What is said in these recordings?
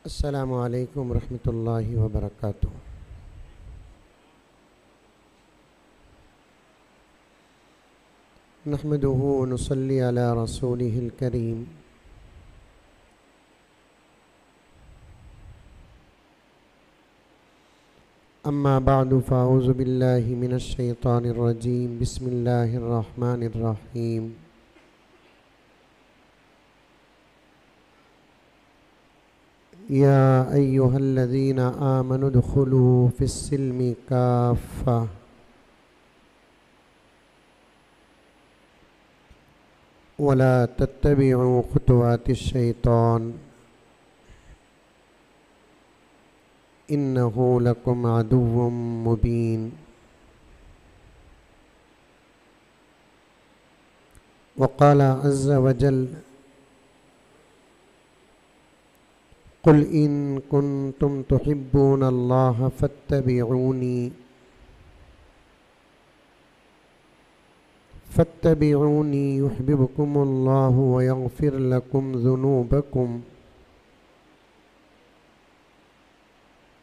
अस्सलामु अलैकुम रहमतुल्लाहि व बरकातुहू। नहमदुहु व नुसल्ली अला रसूलिहिल करीम। अम्मा बअदु फ़अऊज़ु बिल्लाहि मिनश शैतानिर रजीम। बिस्मिल्लाहिर रहमानिर रहीम। या अय्युहल्लज़ीना आमनु दुख़ुलू फ़िस्सिल्मि काफ़्फ़ा वला तत्तबिउ खुतवातिश शैतान इन्नहु लकुम अदुव्वुम मुबीन। वक़ाल अज़्ज़ वजल क़ुल इन कुन्तुम तुहिब्बूनल्लाह फ़त्तबिऊनी युहब्बिबकुमुल्लाहु व यग़फ़िर लकुम ज़ुनूबकुम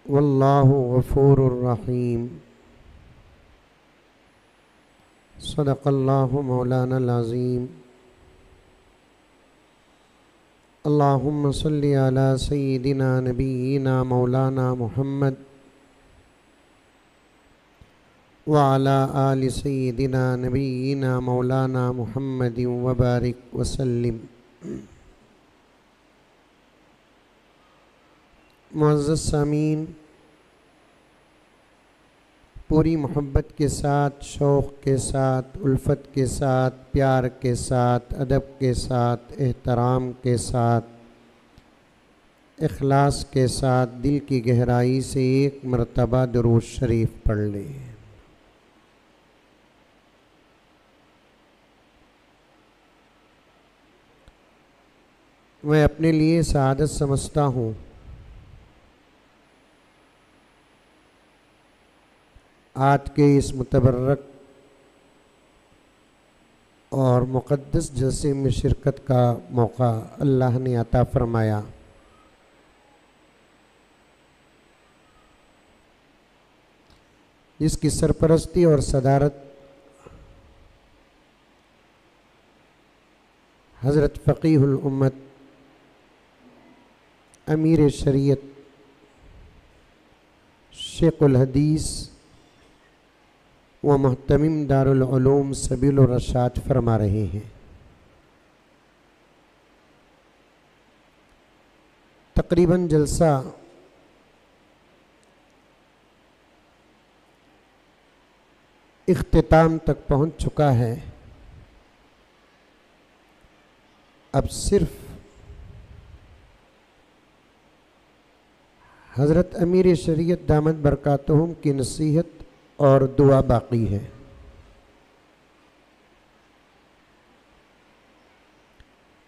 वल्लाहु गफ़ूरुर रहीम। सदक़ल्लाहु मौलानल अज़ीम। अल्लाहुम्मा सल्लि अला सय्यिदिना नबिय्यिना मौलाना मुहम्मद व अला आलि सय्यिदिना नबिय्यिना मौलाना मुहम्मदिन व बारिक व सल्लिम। मुअज़्ज़ज़ सामीन, पूरी मोहब्बत के साथ, शौक़ के साथ, उल्फत के साथ, प्यार के साथ, अदब के साथ, एहतराम के साथ, इखलास के साथ दिल की गहराई से एक मरतबा दुरूद शरीफ पढ़ लें। मैं अपने लिए सआदत समझता हूँ आज के इस मुतबर्रक और मुक़द्दस जलसे में शिरकत का मौका अल्लाह ने अता फ़रमाया। जिसकी सरपरस्ती और सदारत हज़रत फ़क़ीहुल उम्मत अमीर शरीयत शेख़ुल हदीस व मुहतमिम दारुल उलूम सबीलुर रशाद फरमा रहे हैं। तकरीबन जलसा इख्तिताम तक पहुंच चुका है। अब सिर्फ हज़रत अमीर शरीयत दामत बरकातुहुम की नसीहत और दुआ बाकी है।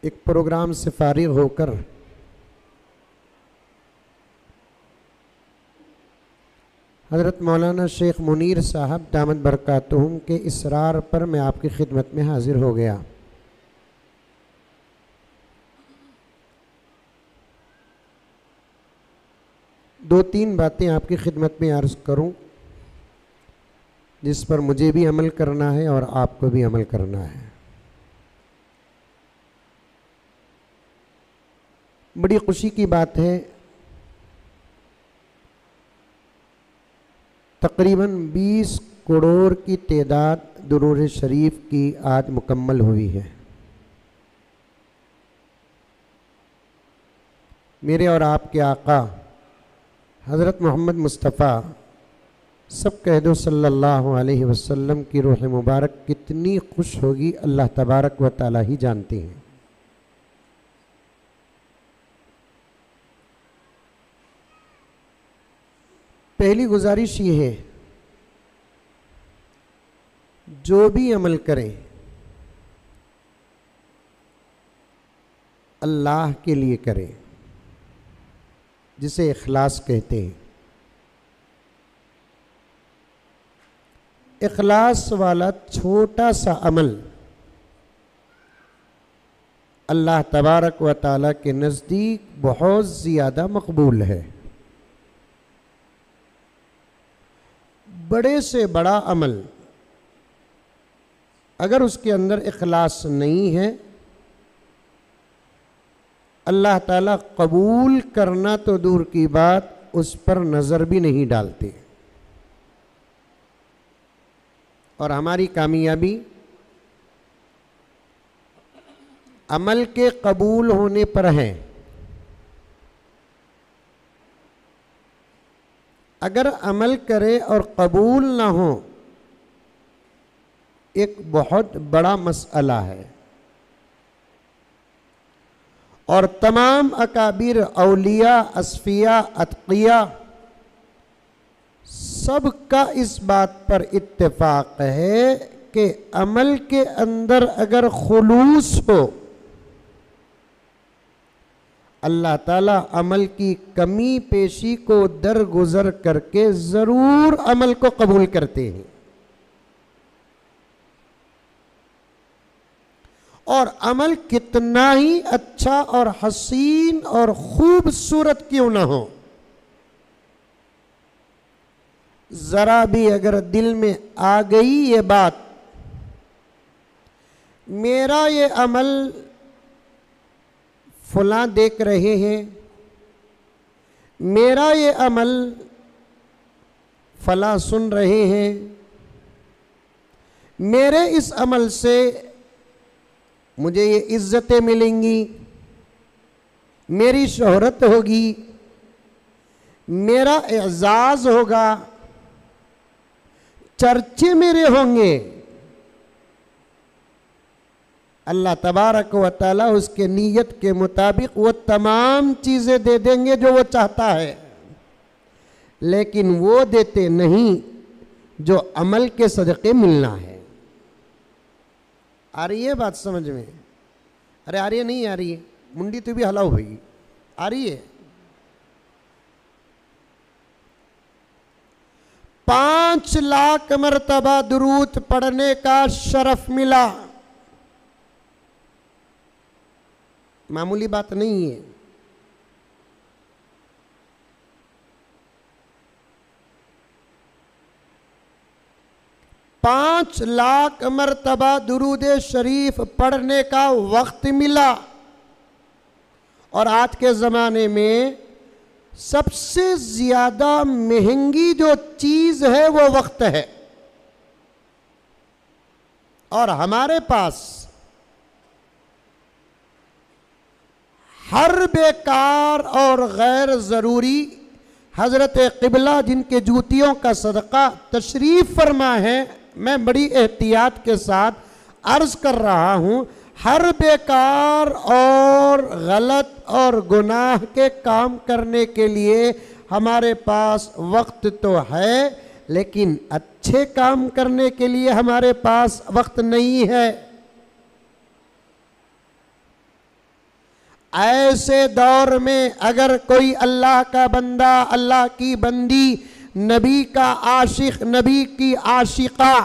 एक प्रोग्राम से फारिग होकर हज़रत मौलाना शेख मुनीर साहब दामत बरकातुहुम के इसरार पर मैं आपकी खिदमत में हाजिर हो गया। दो तीन बातें आपकी खिदमत में अर्ज़ करूं जिस पर मुझे भी अमल करना है और आपको भी अमल करना है। बड़ी खुशी की बात है, तकरीबन 20 करोड़ की तादाद दुरूद शरीफ की आज मुकम्मल हुई है। मेरे और आपके आका हज़रत मोहम्मद मुस्तफ़ा सब कह दो सल्लल्लाहु अलैहि वसल्लम की रूह मुबारक कितनी खुश होगी अल्लाह तबारक व तआला ही जानते हैं। पहली गुजारिश ये है, जो भी अमल करें अल्लाह के लिए करें, जिसे इखलास कहते हैं। इखलास वाला छोटा सा अमल अल्लाह तबारक व ताला के नज़दीक बहुत ज़्यादा मकबूल है। बड़े से बड़ा अमल अगर उसके अंदर इखलास नहीं है, अल्लाह ताला कबूल करना तो दूर की बात, उस पर नज़र भी नहीं डालते। और हमारी कामयाबी अमल के कबूल होने पर है। अगर अमल करे और कबूल ना हो, एक बहुत बड़ा मसला है। और तमाम अकाबिर, औलिया, अस्फिया, अतकिया सबका इस बात पर इत्तेफाक है कि अमल के अंदर अगर खुलूस हो, अल्लाह ताला अमल की कमी पेशी को दरगुजर करके ज़रूर अमल को कबूल करते हैं। और अमल कितना ही अच्छा और हसीन और खूबसूरत क्यों ना हो, ज़रा भी अगर दिल में आ गई ये बात, मेरा ये अमल फलां देख रहे हैं, मेरा ये अमल फलां सुन रहे हैं, मेरे इस अमल से मुझे ये इज्जतें मिलेंगी, मेरी शोहरत होगी, मेरा एजाज़ होगा, चर्चे मेरे होंगे, अल्लाह तबारक व तआला उसके नीयत के मुताबिक वो तमाम चीज़ें दे देंगे जो वो चाहता है, लेकिन वो देते नहीं जो अमल के सदक़े मिलना है। आ रही है बात समझ में? अरे आ रही है, नहीं आ रही है? मुंडी तो भी हलाओ भाई, आ रही है? 5 लाख मरतबा दुरूद पढ़ने का शरफ मिला, मामूली बात नहीं है। 5 लाख मरतबा दुरूद शरीफ पढ़ने का वक्त मिला। और आज के ज़माने में सबसे ज़्यादा महंगी जो चीज़ है वो वक्त है। और हमारे पास हर बेकार और गैर ज़रूरी, हज़रत क़िबला जिनके जूतियों का सदका तशरीफ़ फरमा है, मैं बड़ी एहतियात के साथ अर्ज़ कर रहा हूँ, हर बेकार और गलत और गुनाह के काम करने के लिए हमारे पास वक्त तो है, लेकिन अच्छे काम करने के लिए हमारे पास वक्त नहीं है। ऐसे दौर में अगर कोई अल्लाह का बंदा, अल्लाह की बंदी, नबी का आशिक, नबी की आशिका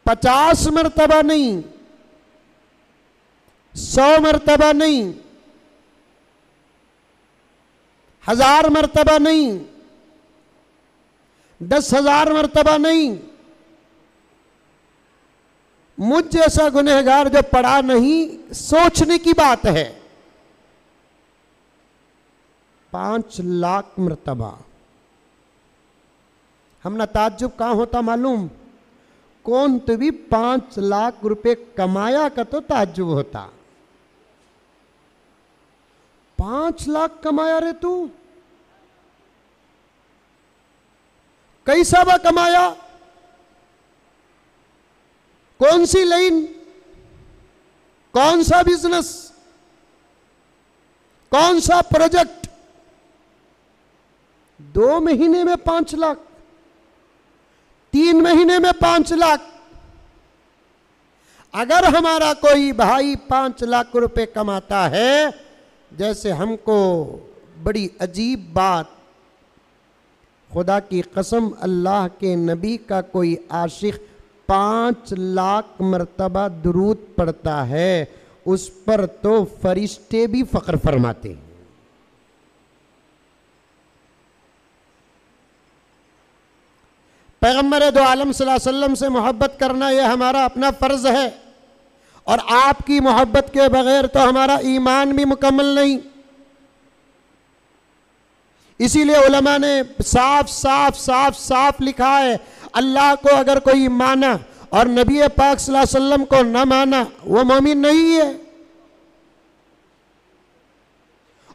50 मरतबा नहीं, 100 मरतबा नहीं, 1000 मरतबा नहीं, 10,000 मरतबा नहीं, मुझ जैसा गुनहगार जो पढ़ा नहीं, सोचने की बात है 5 लाख मरतबा। हम ना ताज्जुब कहाँ होता मालूम, कौन तो भी 5 लाख रुपए कमाया का तो ताज्जुब होता। 5 लाख कमाया रे तू, कैसा बा कमाया, कौन सी लाइन, कौन सा बिजनेस, कौन सा प्रोजेक्ट, 2 महीने में 5 लाख, 3 महीने में 5 लाख। अगर हमारा कोई भाई 5 लाख रुपए कमाता है, जैसे हमको बड़ी अजीब बात, खुदा की कसम अल्लाह के नबी का कोई आशिक 5 लाख मर्तबा दुरूद पढ़ता है उस पर तो फरिश्ते भी फख्र फरमाते हैं। पैगम्बर दो आलम सल्लल्लाहु अलैहि वसल्लम से मोहब्बत करना यह हमारा अपना फ़र्ज़ है, और आपकी मोहब्बत के बगैर तो हमारा ईमान भी मुकम्मल नहीं। इसीलिए उलमा ने साफ साफ साफ साफ लिखा है, अल्लाह को अगर कोई माना और नबी पाक सल्लल्लाहु अलैहि वसल्लम को न माना वो मोमिन नहीं है।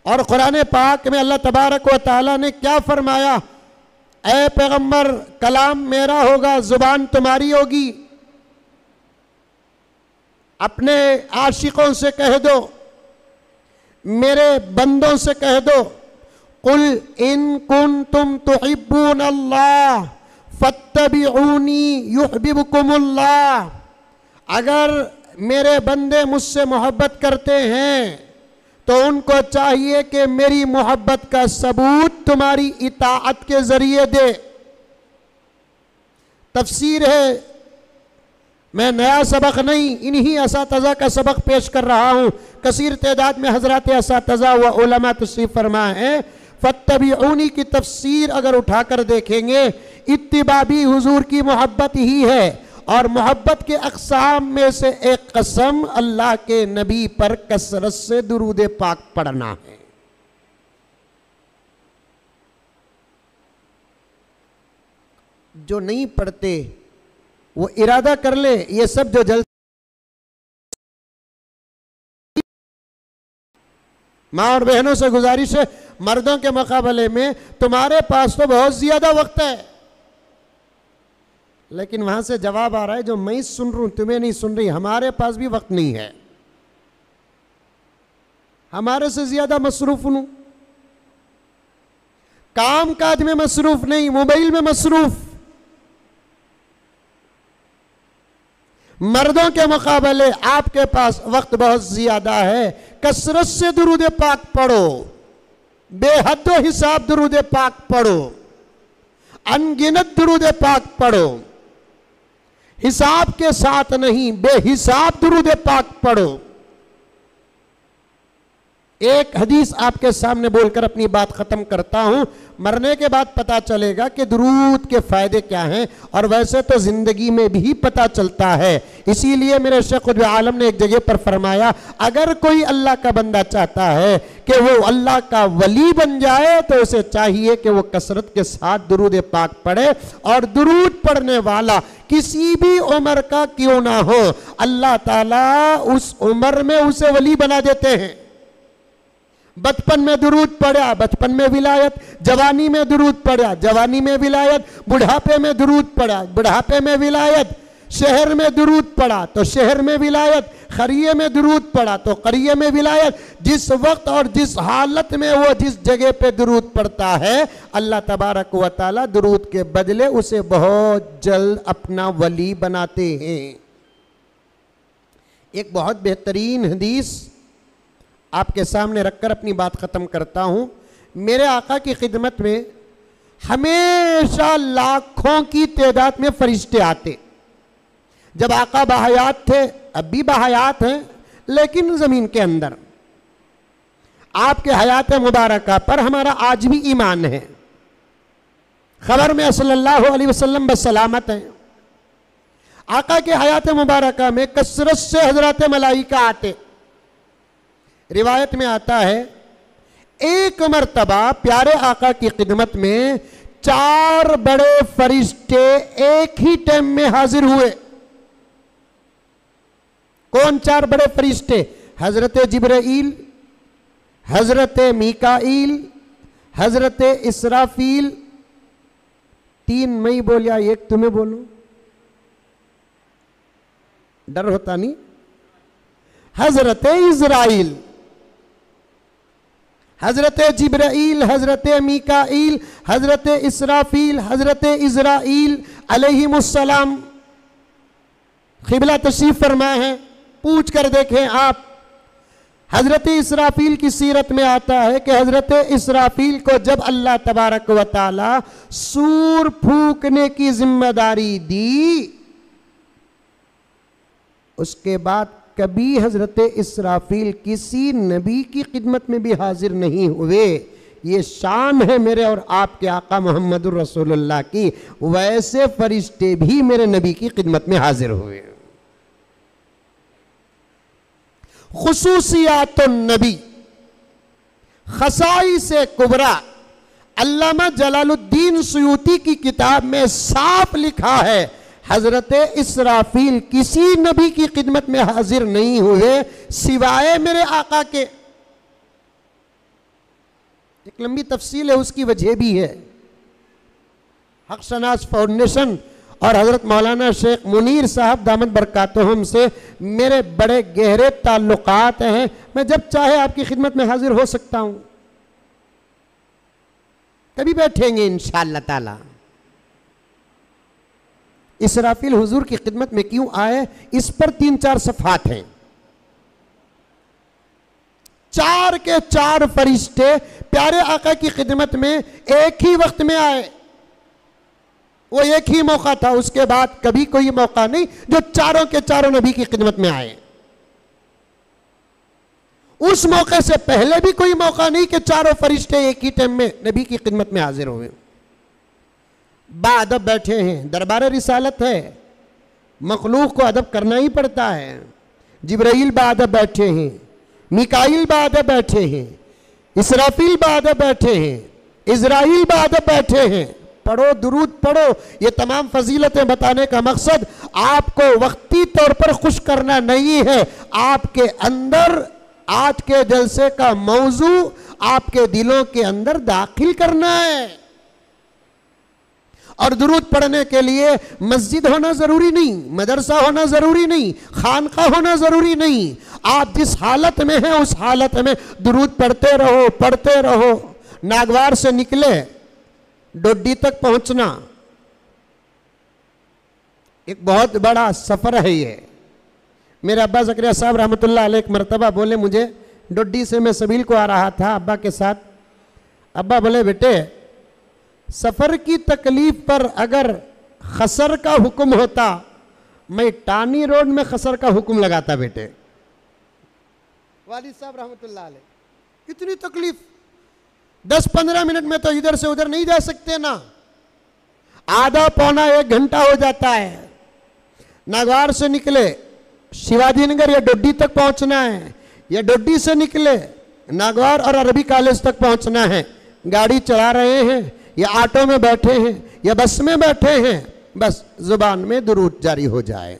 और कुरान पाक में अल्लाह तबारक व तआला ने क्या फरमाया, ऐ पैगंबर कलाम मेरा होगा, जुबान तुम्हारी होगी। अपने आशिकों से कह दो, मेरे बंदों से कह दो, कुल इन कुंतुम तुहिब्बून अल्लाह फत्तबिऊनी युहब्बुकुमुल्लाह। अगर मेरे बंदे मुझसे मोहब्बत करते हैं तो उनको चाहिए कि मेरी मोहब्बत का सबूत तुम्हारी इताअत के जरिए दे। तफसीर है, मैं नया सबक नहीं, इन्हीं असातिज़ा का सबक पेश कर रहा हूँ। कसीर तादाद में हजरत असातिज़ा व उलमा तशरीफ़ फरमा है। फत्तबिऊनी की तफसीर अगर उठाकर देखेंगे, इत्तिबा भी हुजूर की मोहब्बत ही है, और मोहब्बत के अक़साम में से एक कसम अल्लाह के नबी पर कसरत से दुरूद पाक पढ़ना है। जो नहीं पढ़ते वो इरादा कर ले, ये सब जो जल माँ और बहनों से गुजारिश है, मर्दों के मुकाबले में तुम्हारे पास तो बहुत ज्यादा वक्त है, लेकिन वहां से जवाब आ रहा है जो मैं सुन रहा हूं तुम्हें नहीं सुन रही, हमारे पास भी वक्त नहीं है, हमारे से ज्यादा मसरूफ हूं, काम काज में मसरूफ नहीं, मोबाइल में मसरूफ। मर्दों के मुकाबले आपके पास वक्त बहुत ज्यादा है। कसरत से दुरूद पाक पढ़ो, बेहद हिसाब दुरूद पाक पढ़ो, अनगिनत दुरूद पाक पढ़ो, हिसाब के साथ नहीं बेहिसाब दुरूद पाक पढ़ो। एक हदीस आपके सामने बोलकर अपनी बात खत्म करता हूं, मरने के बाद पता चलेगा कि दुरूद के फायदे क्या हैं, और वैसे तो जिंदगी में भी पता चलता है। इसीलिए मेरे शेख खुद आलम ने एक जगह पर फरमाया, अगर कोई अल्लाह का बंदा चाहता है कि वो अल्लाह का वली बन जाए तो उसे चाहिए कि वो कसरत के साथ दुरूद पाक पढ़े, और दुरूद पढ़ने वाला किसी भी उम्र का क्यों ना हो, अल्लाह ताला उस उम्र में उसे वली बना देते हैं। बचपन में दुरूद पढ़ा, बचपन में विलायत, जवानी में दुरूद पढ़ा, जवानी में विलायत, बुढ़ापे में दुरूद पढ़ा, बुढ़ापे में विलायत, शहर में दुरूद पढ़ा तो शहर में विलायत, करिए में दुरूद पढ़ा तो करिए में विलायत। जिस वक्त और जिस हालत में वो जिस जगह पे दुरूद पढ़ता है, अल्लाह तबारक व तआला दुरूद के बदले उसे बहुत जल्द अपना वली बनाते हैं। एक बहुत बेहतरीन हदीस आपके सामने रखकर अपनी बात खत्म करता हूं। मेरे आका की खिदमत में हमेशा लाखों की तादाद में फरिश्ते आते। जब आका बाहयात थे, अब भी बाहयात हैं, लेकिन जमीन के अंदर। आपके हयात मुबारका पर हमारा आज भी ईमान है। खबर में सल्लल्लाहु अलैहि वसल्लम बस सलामत हैं। आका के हयात मुबारका में कसरत से हजरत मलाइका आते। रिवायत में आता है, एक मर्तबा प्यारे आका की खिदमत में 4 बड़े फरिश्ते एक ही टाइम में हाजिर हुए। कौन 4 बड़े फरिश्ते? हजरत जिब्राइल, हजरत मीकाईल, हजरत इसराफील। 3 मैं बोलिया, एक तुम्हें बोलो, डर होता नहीं। हजरत इजराइल, हजरत जिब्राइल, हजरत मीकाईल, हजरत इसराफील, हजरत इजराइल अलैहिमुस्सलाम क़िबला तशरीफ फरमा है। पूछ कर देखें आप। हजरत इसराफील की सीरत में आता है कि हजरत इसराफील को जब अल्लाह तबारक व तआला सूर फूकने की जिम्मेदारी दी उसके बाद कभी हज़रत इसराफील किसी नबी की खिदमत में भी हाजिर नहीं हुए। ये शान है मेरे और आपके आका मोहम्मदुर रसूलुल्लाह की। वैसे फरिश्ते भी मेरे नबी की खिदमत में हाजिर हुए। खुसूसियातुन नबी खसाई से कुबरा, अल्लामा जलालुद्दीन सुयूती की किताब में साफ लिखा है, हजरत इसराफील किसी नबी की खिदमत में हाजिर नहीं हुए सिवाय मेरे आका के। एक लंबी तफसील है, उसकी वजह भी है। हक शनास फाउंडेशन और हजरत मौलाना शेख मुनीर साहब दामद बरकातुहुम से मेरे बड़े गहरे ताल्लुकात हैं। मैं जब चाहे आपकी खिदमत में हाजिर हो सकता हूं। कभी बैठेंगे इंशाअल्लाह ताला। इसराफील हुजूर की खिदमत में क्यों आए, इस पर 3-4 सफ़हात हैं। 4 के 4 फरिश्ते प्यारे आका की खिदमत में एक ही वक्त में आए। वो एक ही मौका था, उसके बाद कभी कोई मौका नहीं जो चारों के चारों नबी की खिदमत में आए। उस मौके से पहले भी कोई मौका नहीं कि चारों फरिश्ते एक ही टाइम में नबी की खिदमत में हाजिर हुए। बाअदब बैठे हैं, दरबार रिसालत है, मखलूक को अदब करना ही पड़ता है। जिब्राइल बाअदब बैठे हैं, मिकाइल बाअदब बैठे हैं, इसराफील बाअदब बैठे हैं, इज़राइल बाअदब बैठे हैं। पढ़ो, दुरूद पढ़ो। ये तमाम फजीलतें बताने का मकसद आपको वक्ती तौर पर खुश करना नहीं है, आपके अंदर आज के जलसे का मौजू आपके दिलों के अंदर दाखिल करना है। और दुरूद पढ़ने के लिए मस्जिद होना जरूरी नहीं, मदरसा होना जरूरी नहीं, खानका होना जरूरी नहीं। आप जिस हालत में हैं उस हालत में दुरूद पढ़ते रहो, पढ़ते रहो। नागवार से निकले डोडी तक पहुंचना एक बहुत बड़ा सफर है। ये मेरे अब्बा ज़करिया साहब रहमतुल्लाह अलैह एक मरतबा बोले, मुझे डोडी से मैं सबील को आ रहा था अब्बा के साथ। अब्बा बोले, बेटे सफ़र की तकलीफ पर अगर खसर का हुक्म होता, मैं टानी रोड में खसर का हुक्म लगाता। बेटे वालिद साहब रहमतुल्लाह अलैह, कितनी तकलीफ, 10-15 मिनट में तो इधर से उधर नहीं जा सकते ना, आधा पौना 1 घंटा हो जाता है। नागवार से निकले शिवाजी नगर या डोडी तक पहुंचना है, या डोडी से निकले नागवार और अरबी कॉलेज तक पहुंचना है। गाड़ी चला रहे हैं या ऑटो में बैठे हैं या बस में बैठे हैं, बस जुबान में दुरूद जारी हो जाए।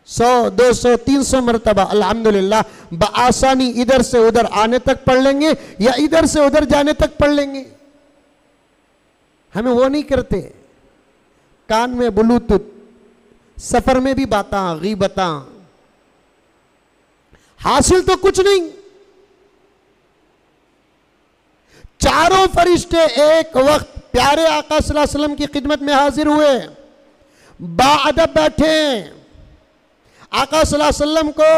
100, 200, 300 मरतबा अल्हम्दुलिल्लाह बआसानी इधर से उधर आने तक पढ़ लेंगे या इधर से उधर जाने तक पढ़ लेंगे। हमें वो नहीं करते। कान में ब्लूटूथ, सफर में भी बातां गीबतां, हासिल तो कुछ नहीं। चारों फरिश्ते एक वक्त प्यारे आका सल्लल्लाहु अलैहि वसल्लम की खिदमत में हाजिर हुए, बाअदब बैठे। आका सल्लल्लाहु अलैहि वसल्लम को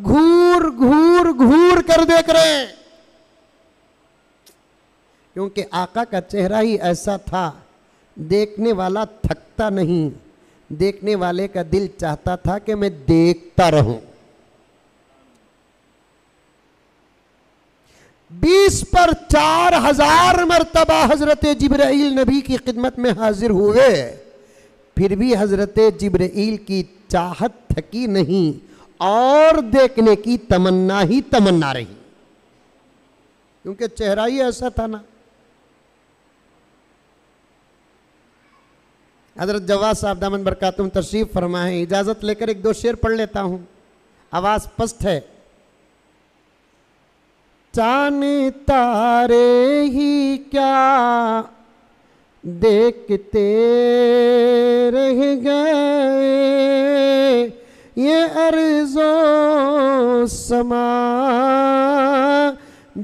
घूर घूर घूर कर देख रहे हैं, क्योंकि आका का चेहरा ही ऐसा था, देखने वाला थकता नहीं, देखने वाले का दिल चाहता था कि मैं देखता रहूं। 20 पर 4000 मरतबा हजरत जिब्राइल नबी की खिदमत में हाजिर हुए, फिर भी हजरत जिब्राइल की चाहत थकी नहीं और देखने की तमन्ना ही तमन्ना रही, क्योंकि चेहरा ही ऐसा था ना। हजरत जवाद साहब दामन बरकातुहुम तशरीफ फरमाएं, इजाजत लेकर 1-2 शेर पढ़ लेता हूं, आवाज पस्त है। चांद तारे ही क्या देखते रह गए, ये अर्ज़ो समा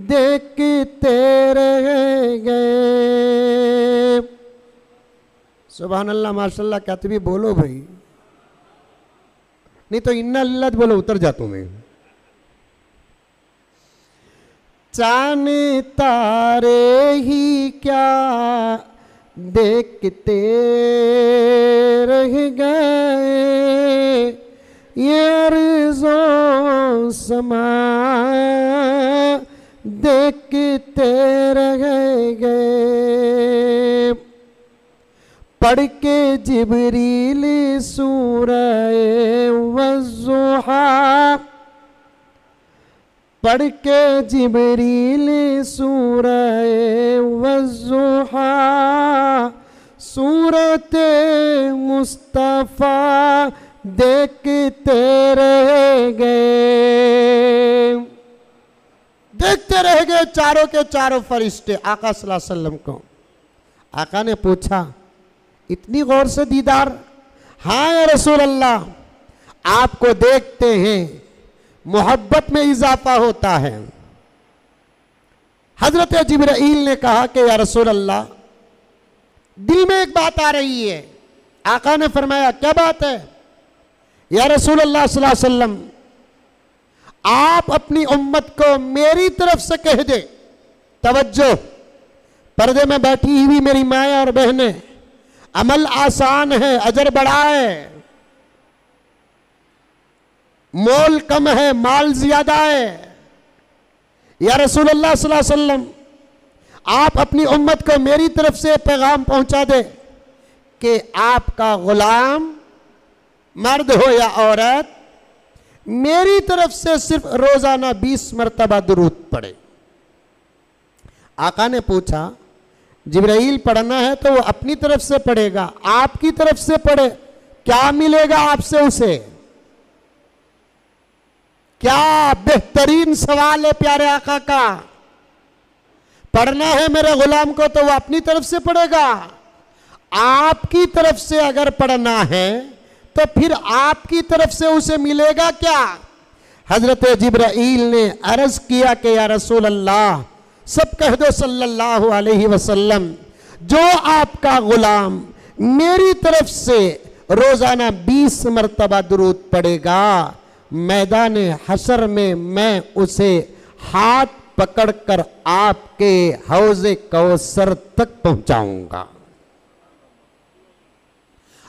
देखते रह गए। सुभान अल्लाह, माशाल्लाह, कातिबी बोलो भाई, नहीं तो इन्ना लिल्लाह बोलो, उतर जाता हूं मैं। चांद तारे ही क्या देखते रह गए, पढ़ के जिब्रील सूरह वज़्ज़ुहा, पढ़ के जिब्रील सूरह वज़्ज़ुहा, सूरत मुस्तफ़ा देखते रह गए, देखते रह गए चारों के चारों फरिश्ते आका सल्लल्लाहु अलैहि वसल्लम को। आका ने पूछा, इतनी गौर से दीदार? हाँ या रसूल अल्लाह, आपको देखते हैं मोहब्बत में इजाफा होता है। हजरत जिब्राइल ने कहा कि या रसूल अल्लाह, दिल में एक बात आ रही है। आका ने फरमाया, क्या बात है? या रसूल अल्लाह सल्लल्लाहु अलैहि वसल्लम, आप अपनी उम्मत को मेरी तरफ से कह दे। तवज्जो, पर्दे में बैठी हुई मेरी माएँ और बहनें, अमल आसान है, अजर बड़ा है, मोल कम है, माल ज्यादा है। या रसूल अल्लाह सल्लल्लाहु अलैहि वसल्लम, आप अपनी उम्मत को मेरी तरफ से पैगाम पहुंचा दे कि आपका गुलाम, मर्द हो या औरत, मेरी तरफ से सिर्फ रोजाना 20 मरतबा दुरूद पढ़े। आका ने पूछा, जिब्राइल पढ़ना है तो वो अपनी तरफ से पढ़ेगा, आपकी तरफ से पढ़े, क्या मिलेगा आपसे उसे? क्या बेहतरीन सवाल है प्यारे आका का। पढ़ना है मेरे गुलाम को तो वो अपनी तरफ से पढ़ेगा, आपकी तरफ से अगर पढ़ना है तो फिर आपकी तरफ से उसे मिलेगा क्या? हजरत जिब्राइल ने अर्ज किया कि या रसूल अल्लाह, सब कह दो सल्लल्लाहु अलैहि वसल्लम, जो आपका गुलाम मेरी तरफ से रोजाना 20 मरतबा दुरूद पढ़ेगा, मैदान हशर में मैं उसे हाथ पकड़कर आपके हौज़े कौसर तक पहुंचाऊंगा।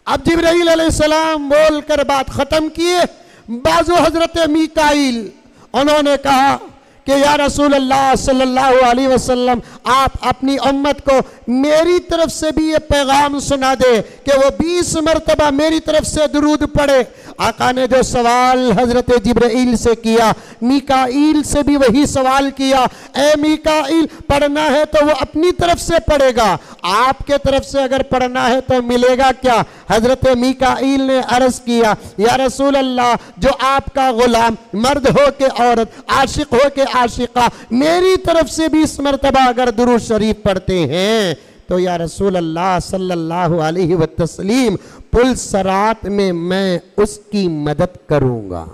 अब जिब्राइल अलैहिस्सलाम बोलकर बात खत्म किए। बाजू हजरत मीकाईल, उन्होंने कहा कि या रसूल अल्लाह सल्लल्लाहु अलैहि वसल्लम, आप अपनी उम्मत को मेरी तरफ से भी ये पैगाम सुना दे कि वो 20 मरतबा मेरी तरफ से दुरूद पढ़े। आका ने जो सवाल हजरत जिब्राइल से किया, मीकाईल से भी वही सवाल किया। ए मीकाईल, पढ़ना है तो वो अपनी तरफ से पढ़ेगा, आपके तरफ से अगर पढ़ना है तो मिलेगा क्या? हजरत मीकाईल ने अर्ज किया, या रसूल अल्लाह, जो आपका गुलाम, मर्द हो के औरत, आशिक हो के आशिका, मेरी तरफ से 20 मरतबा अगर दुरूद शरीफ पढ़ते हैं तो या रसूल अल्लाह सल्लल्लाहु अलैहि वसल्लम, पुल सरात में मैं उसकी मदद करूंगा।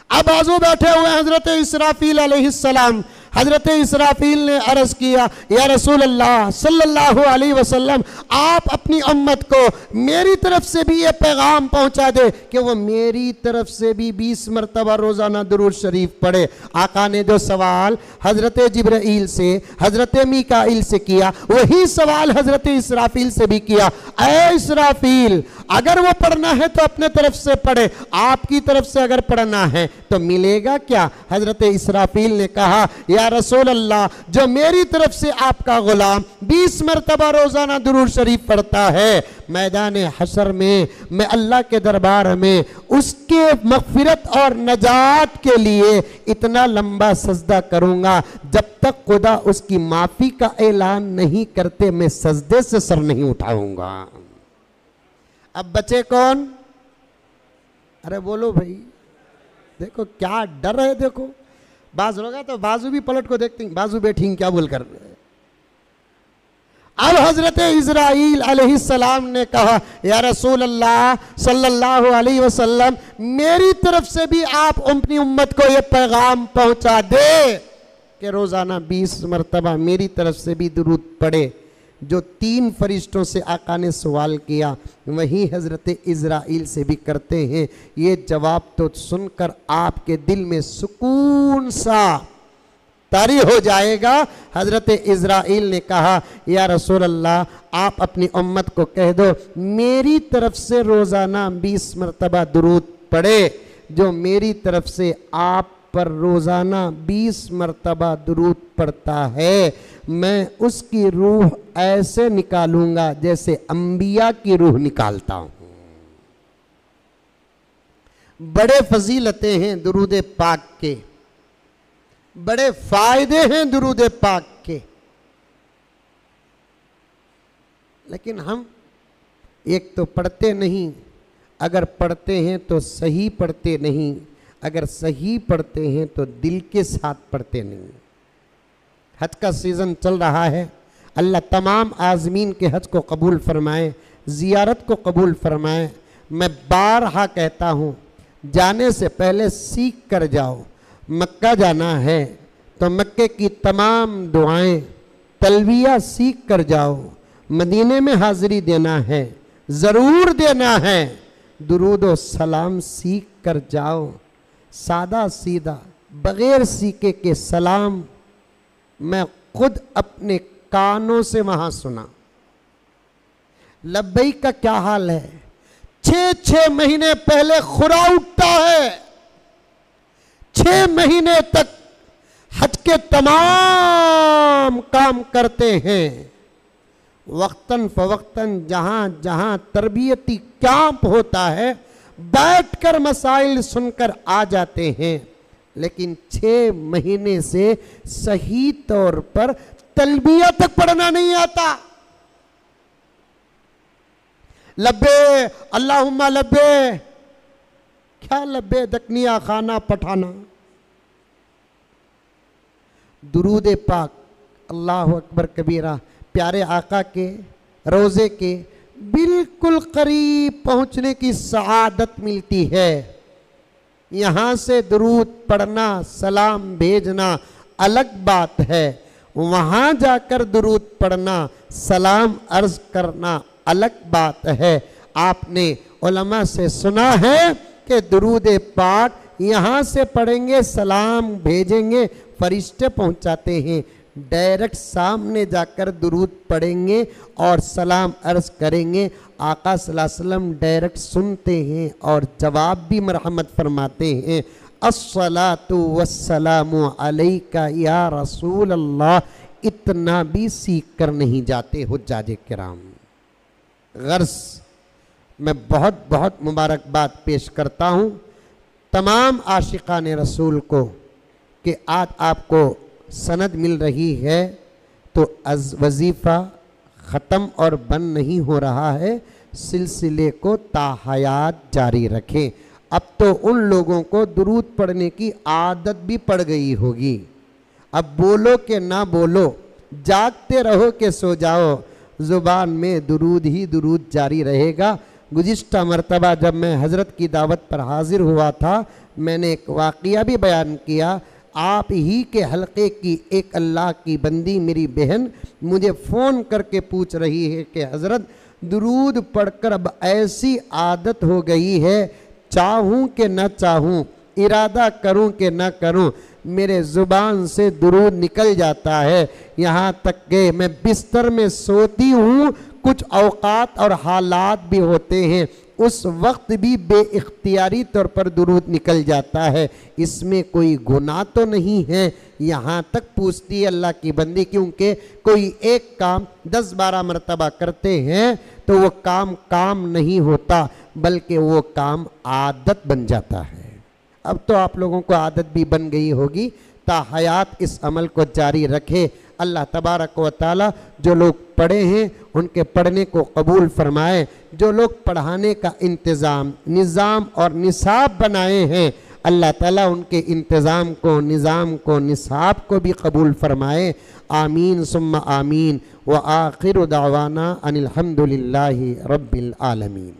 अब बाजू बैठे हुए हजरत इसराफील अलैहिस्सलाम, हजरत इसराफील ने अर्ज किया, या रसूल अल्लाह सल्लल्लाहु अलैहि वसल्लम, आप अपनी उम्मत को मेरी तरफ से भी ये पैगाम पहुंचा दे कि वो मेरी तरफ से भी 20 मरतबा रोजाना दुरूद शरीफ पढ़े। आका ने जो सवाल हजरत जिब्राइल से, हजरत मीकाईल से किया, वही सवाल हजरत इसराफील से भी किया। ऐ इसराफील, अगर वो पढ़ना है तो अपने तरफ से पढ़े, आपकी तरफ से अगर पढ़ना है तो मिलेगा क्या? हजरत इसराफील ने कहा, या रसूल अल्लाह, जो मेरी तरफ से आपका गुलाम 20 मरतबा रोजाना दुरूद शरीफ पढ़ता है, मैदान हशर में मैं अल्लाह के दरबार में उसके मगफिरत और नजात के लिए इतना लंबा सजदा करूंगा, जब तक खुदा उसकी माफी का ऐलान नहीं करते मैं सजदे से सर नहीं उठाऊंगा। अब बचे कौन? अरे बोलो भाई, देखो क्या डर है। देखो बाज होगा तो बाजू भी पलट को देखते हैं, बाजू बैठी क्या बोल कर। अब हजरत इज़राइल अलैहिस्सलाम ने कहा, या रसूल अल्लाह सल्लल्लाहु अलैहि वसल्लम, मेरी तरफ से भी आप अपनी उम्मत को ये पैगाम पहुंचा दे कि रोजाना 20 मरतबा मेरी तरफ से भी दुरूद पढ़े। जो 3 फरिश्तों से आका ने सवाल किया, वही हजरत इज़राइल से भी करते हैं। ये जवाब तो सुनकर आपके दिल में सुकून सा तारी हो जाएगा। हजरत इज़राइल ने कहा, या रसूल अल्लाह, आप अपनी उम्मत को कह दो मेरी तरफ से रोज़ाना 20 मरतबा दुरूद पढ़े, जो मेरी तरफ से आप पर रोज़ाना 20 मरतबा दुरूद पढ़ता है, मैं उसकी रूह ऐसे निकालूंगा जैसे अंबिया की रूह निकालता हूं। बड़े फजीलतें हैं दुरूद पाक के, बड़े फायदे हैं दुरूद पाक के, लेकिन हम एक तो पढ़ते नहीं, अगर पढ़ते हैं तो सही पढ़ते नहीं, अगर सही पढ़ते हैं तो दिल के साथ पढ़ते नहीं। हज का सीज़न चल रहा है, अल्लाह तमाम आज़मीन के हज को कबूल फरमाए, ज़ियारत को कबूल फरमाए। मैं बारहा कहता हूँ, जाने से पहले सीख कर जाओ। मक्का जाना है तो मक्के की तमाम दुआएं तलबिया सीख कर जाओ। मदीने में हाज़िरी देना है, ज़रूर देना है। दुरूद व सलाम सीख कर जाओ। सादा सीधा बग़ैर सीखे के सलाम मैं खुद अपने कानों से वहाँ सुना। लब्बैक का क्या हाल है? 6 महीने पहले खुरा उठता है, 6 महीने तक हज के तमाम काम करते हैं। वक्तन फवक्तन जहाँ जहाँ तरबियती कैंप होता है, बैठकर मसाइल सुनकर आ जाते हैं, लेकिन 6 महीने से सही तौर पर तलबिया तक पढ़ना नहीं आता। लब्बे अल्लाहुम्मा लब्बे, क्या लब्बे दकनिया खाना पठाना। दुरूद पाक अल्लाह अकबर कबीरा, प्यारे आका के रोज़े के बिल्कुल करीब पहुंचने की सआदत मिलती है। यहाँ से दुरूद पढ़ना, सलाम भेजना अलग बात है, वहाँ जाकर दुरूद पढ़ना, सलाम अर्ज करना अलग बात है। आपने उलमा से सुना है कि दुरूद पाक यहाँ से पढ़ेंगे, सलाम भेजेंगे, फरिश्ते पहुँचाते हैं। डायरेक्ट सामने जाकर दुरूद पढ़ेंगे और सलाम अर्ज करेंगे, आका सल्लल्लाहु अलैहि वसल्लम डायरेक्ट सुनते हैं और जवाब भी मरहमत फरमाते हैं। अस्सलातु वस्सलामु अलैका या रसूल अल्लाह। इतना भी सीख कर नहीं जाते हुज्जाज किराम। गर्ज मैं बहुत बहुत मुबारकबाद पेश करता हूँ तमाम आशिकान रसूल को कि आज आपको सनद मिल रही है, तो वजीफ़ा ख़त्म और बंद नहीं हो रहा है, सिलसिले को ताहयात जारी रखें। अब तो उन लोगों को दुरूद पढ़ने की आदत भी पड़ गई होगी। अब बोलो कि ना बोलो, जागते रहो कि सो जाओ, ज़ुबान में दुरूद ही दुरूद जारी रहेगा। गुज़िश्ता मरतबा जब मैं हज़रत की दावत पर हाज़िर हुआ था, मैंने एक वाक़िया भी बयान किया। आप ही के हलक़े की एक अल्लाह की बंदी मेरी बहन मुझे फ़ोन करके पूछ रही है कि हज़रत दुरूद पढ़कर अब ऐसी आदत हो गई है, चाहूँ कि न चाहूँ, इरादा करूँ कि न करूँ, मेरे ज़ुबान से दुरूद निकल जाता है। यहाँ तक कि मैं बिस्तर में सोती हूँ, कुछ औक़ात और हालात भी होते हैं, उस वक्त भी बेइख्तियारी तौर पर दुरूद निकल जाता है। इसमें कोई गुनाह तो नहीं है? यहाँ तक पूछती है अल्लाह की बंदी, क्योंकि कोई एक काम 10-12 मरतबा करते हैं तो वो काम नहीं होता, बल्कि वो काम आदत बन जाता है। अब तो आप लोगों को आदत भी बन गई होगी। ताहयात इस अमल को जारी रखे। अल्लाह तबारक व तआला जो लोग पढ़े हैं उनके पढ़ने को कबूल फरमाए। जो लोग पढ़ाने का इंतज़ाम, निज़ाम और निसाब बनाए हैं, अल्लाह ताला उनके इंतज़ाम को, निज़ाम को, निसाब को भी कबूल फरमाए। आमीन सुम्मा आमीन। व आखिर दावाना अनिल हम्दुलिल्लाहि रब्बिल आलमीन।